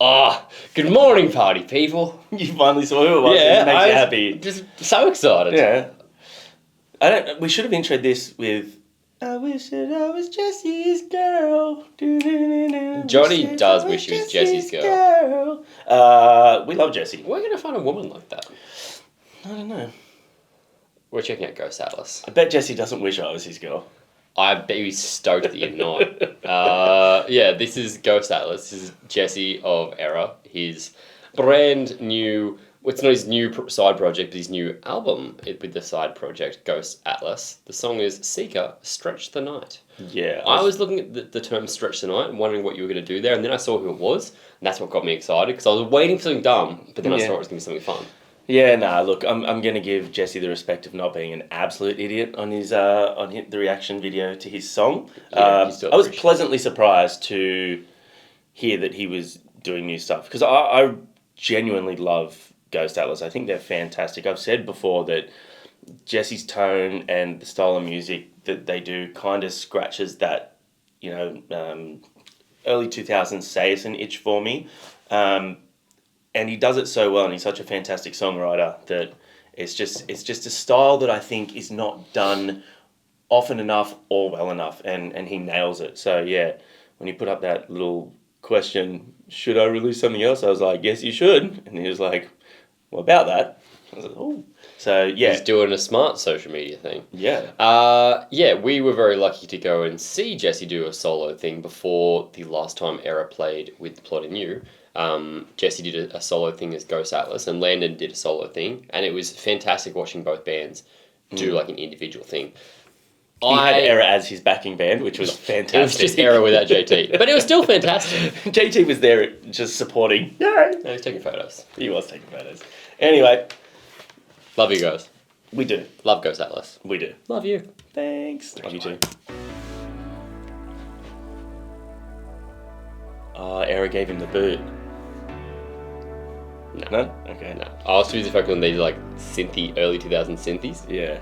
Oh, good morning, party people. You finally saw who it was. Yeah, It makes you happy. Just so excited. Yeah. We should have introed this with I wish that I was Jesse's girl. Johnny does wish he was Jesse's girl. We love Jessie. We're going to find a woman like that. I don't know. We're checking out Ghost Atlas. I bet Jesse doesn't wish I was his girl. I bet he's stoked that you're not. Yeah, this is Ghost Atlas. This is Jesse of Error. His brand new... Well, it's not his new side project, but his new album with the side project, Ghost Atlas. The song is Seeker, Stretch the Night. Yeah. I was looking at the term Stretch the Night and wondering what you were going to do there, and then I saw who it was, and that's what got me excited, because I was waiting for something dumb, but then I saw it was going to be something fun. Yeah, look, I'm going to give Jesse the respect of not being an absolute idiot on the reaction video to his song. Yeah, I was pleasantly surprised to hear that he was doing new stuff, because I genuinely love Ghost Atlas. I think they're fantastic. I've said before that Jesse's tone and the style of music that they do kind of scratches that, early 2000s Sayerson itch for me. And he does it so well, and he's such a fantastic songwriter that it's just a style that I think is not done often enough or well enough, and he nails it. So yeah, when he put up that little question, should I release something else? I was like, yes, you should. And he was like, what about that? I was like, oh. So yeah. He's doing a smart social media thing. Yeah. Yeah, we were very lucky to go and see Jesse do a solo thing before the last time Error played with Plot and You. Jesse did a solo thing as Ghost Atlas, and Landon did a solo thing, and it was fantastic watching both bands do like an individual thing. He had Error as his backing band, which was fantastic. It was just Error without JT, but it was still fantastic. JT was there just supporting. No, he was taking photos. He was taking photos. Anyway. Love you guys. We do. Love Ghost Atlas. We do. Love you. Thanks. Love you too. Error gave him the boot. No? Okay. No. I was too busy focusing on these like early 2000s synthies. Yeah.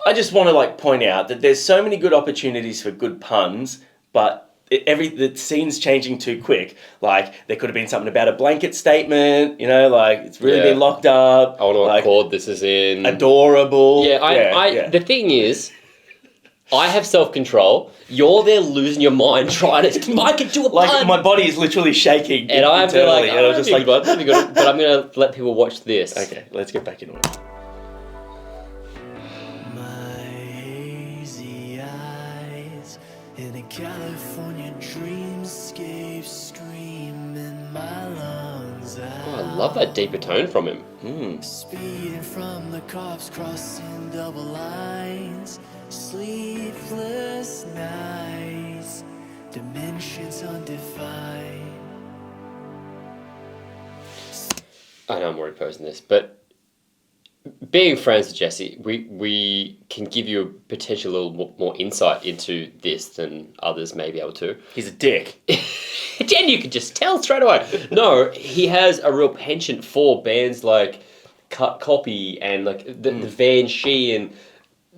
I just want to point out that there's so many good opportunities for good puns, but the scene's changing too quick. Like, there could have been something about a blanket statement, it's really been locked up. I wonder what chord this is in. Adorable. Yeah, the thing is, I have self-control. You're there losing your mind trying to... I could do a pun. My body is literally shaking. And I feel like, and I was just like... but I'm going to let people watch this. Okay, let's get back into it. In a California dreamscape, screaming my lungs out. Oh, I love that deeper tone from him. Speeding from the cops, crossing double lines, sleepless nights, dimensions undefined. I know I'm already posting this, but being friends with Jesse, we can give you a potential little more insight into this than others may be able to. He's a dick. Jen, you could just tell straight away. No, he has a real penchant for bands like Cut Copy and like the Van Shee and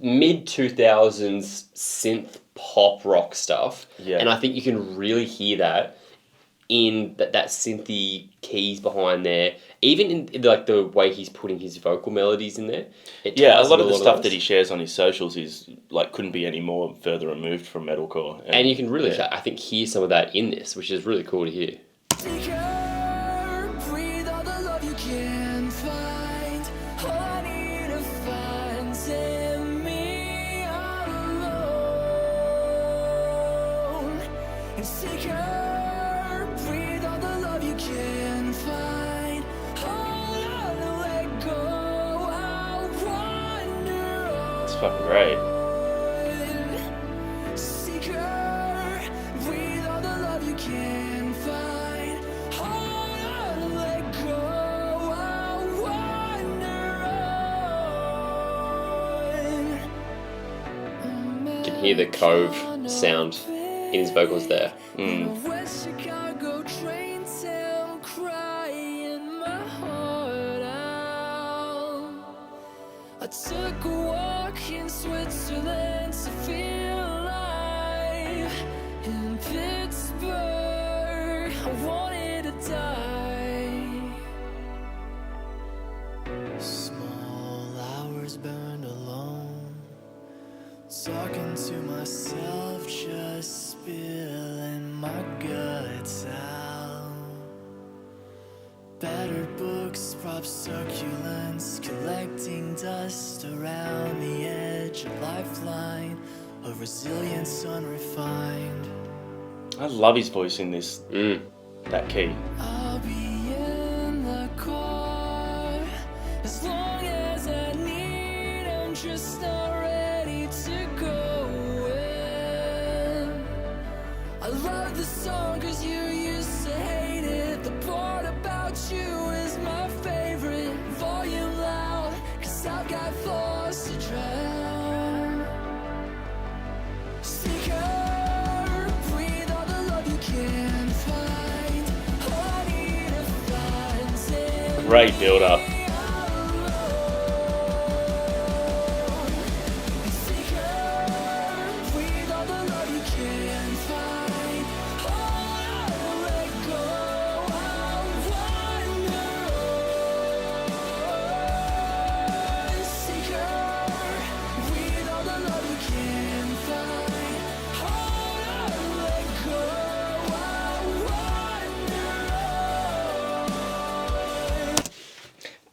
mid-2000s synth pop rock stuff. Yeah. And I think you can really hear that in that synthy keys behind there, even in like the way he's putting his vocal melodies in there. A lot of the stuff that he shares on his socials is couldn't be any more further removed from metalcore. And you can really, I think, hear some of that in this, which is really cool to hear. Breathe all the love you can find. All I need to find in me alone. And seeker. Breathe all the love you can find. Hold on and let go. I'll wander. It's fucking great. Seeker, breathe all the love you can find. Hold on and let go. I'll wander. You can hear the Cove sound in his vocals there. West Chicago train town, crying my heart out. took a walk in Switzerland to feel alive. In Pittsburgh, I wanted to die. Small hours burned alone, talking to myself, just spilling my guts out. Battered books, prop succulents, collecting dust around the edge, a lifeline of resilience unrefined. I love his voice in this, that key. I'll be in the car as long as I need. I'm just not ready to go in. I love the song cause you used to hate it. The part about you is my favorite. Volume loud cause I've got thoughts to drown. Seeker, breathe all the love you can find. All I need to find is Great build up.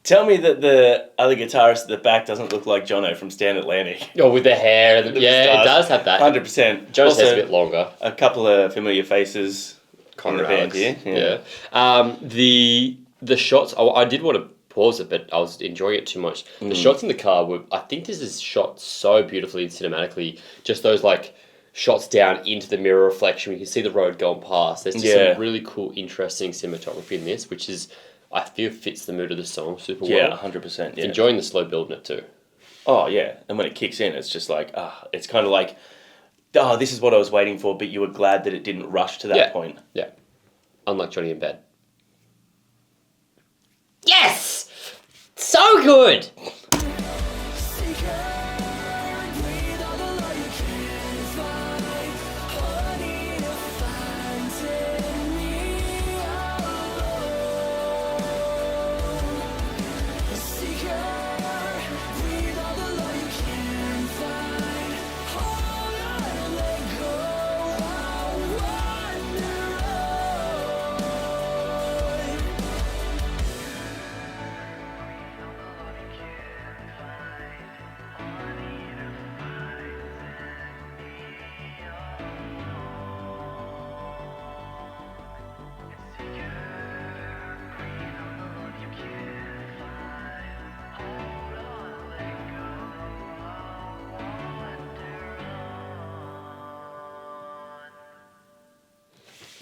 Tell me that the other guitarist at the back doesn't look like Jono from Stand Atlantic. Oh, with the hair. Yeah, it does have that. 100%. Joe's hair's Also, a bit longer. a couple of familiar faces Connor in the band Alex. here. Yeah. The shots, I did want to pause it, but I was enjoying it too much. The shots in the car were, I think this is shot so beautifully and cinematically. Just those like shots down into the mirror reflection. You can see the road going past. There's just some really cool, interesting cinematography in this, which is, I feel, fits the mood of the song super well. Yeah, 100%. Yeah. Enjoying the slow build in it too. Oh, yeah. And when it kicks in, it's just like, it's kind of like, this is what I was waiting for, but you were glad that it didn't rush to that point. Yeah. Unlike Johnny in Bed. Yes! So good!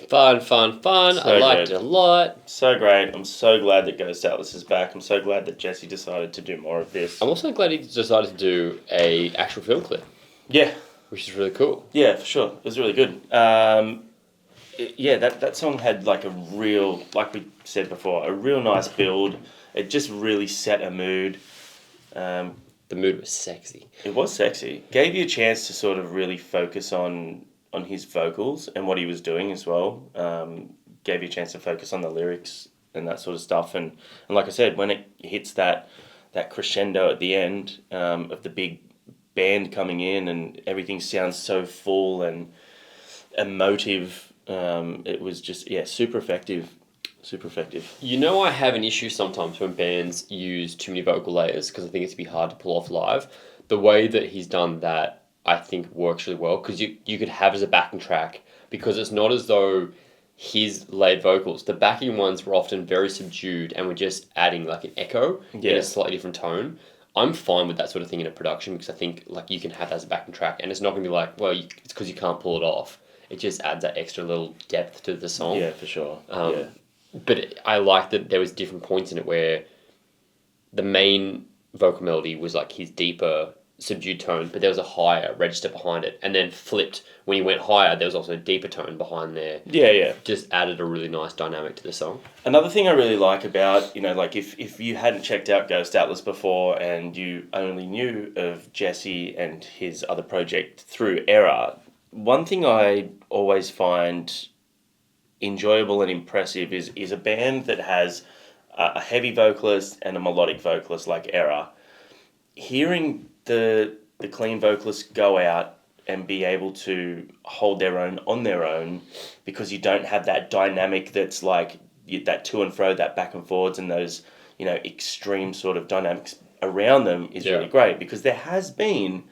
Fun. So I liked good. it a lot. So great. I'm so glad that Ghost Atlas is back. I'm so glad that Jesse decided to do more of this. I'm also glad he decided to do a actual film clip, Yeah. which is really cool. Yeah, for sure. It was really good. That song had like a real, like we said before, a real nice build. It just really set a mood. The mood was sexy. It was sexy. Gave you a chance to sort of really focus on his vocals and what he was doing as well. Gave you a chance to focus on the lyrics and that sort of stuff. And like I said, when it hits that crescendo at the end of the big band coming in and everything sounds so full and emotive, it was just, super effective. Super effective. You know, I have an issue sometimes when bands use too many vocal layers because I think it's be hard to pull off live. The way that he's done that, I think, works really well because you could have it as a backing track because it's not as though his laid vocals. The backing ones were often very subdued and were just adding like an echo in a slightly different tone. I'm fine with that sort of thing in a production because I think like you can have that as a backing track and it's not going to be like, well, it's because you can't pull it off. It just adds that extra little depth to the song. Yeah, for sure. But I like that there was different points in it where the main vocal melody was like his deeper subdued tone, but there was a higher register behind it, and then flipped when he went higher. There was also a deeper tone behind there. Yeah. Just added a really nice dynamic to the song. Another thing I really like about, like if you hadn't checked out Ghost Atlas before and you only knew of Jesse and his other project through Error, one thing I always find enjoyable and impressive is a band that has a heavy vocalist and a melodic vocalist like Error. Hearing the clean vocalists go out and be able to hold their own on their own, because you don't have that dynamic that's like that to and fro, that back and forwards, and those extreme sort of dynamics around them is really great. Because there has been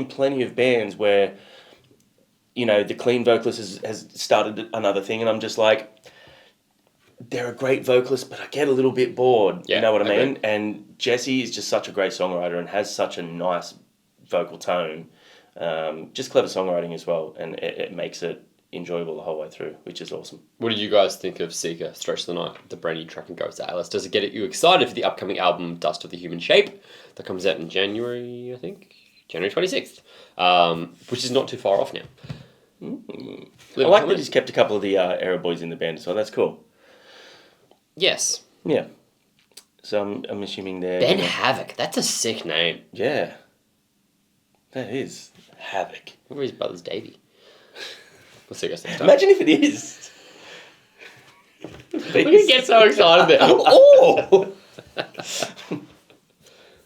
plenty of bands where the clean vocalist has started another thing, and I'm just like, they're a great vocalist, but I get a little bit bored. Yeah, you know what I mean? agree. And Jesse is just such a great songwriter and has such a nice vocal tone. Just clever songwriting as well, and it makes it enjoyable the whole way through, which is awesome. What did you guys think of Seeker, Stretch the Night, the brand new track in Ghost Atlas? Does it get you excited for the upcoming album Dust of the Human Shape that comes out in January, I think? January 26th, which is not too far off now. I like that he's kept a couple of the Error boys in the band as well. That's cool. Yes. Yeah. So I'm assuming they're... Ben Havoc, that's a sick name. Yeah. That is Havoc. What were his brother's Davey? We'll see you guys next time. Imagine if it is. We're going to get so excited there. Oh!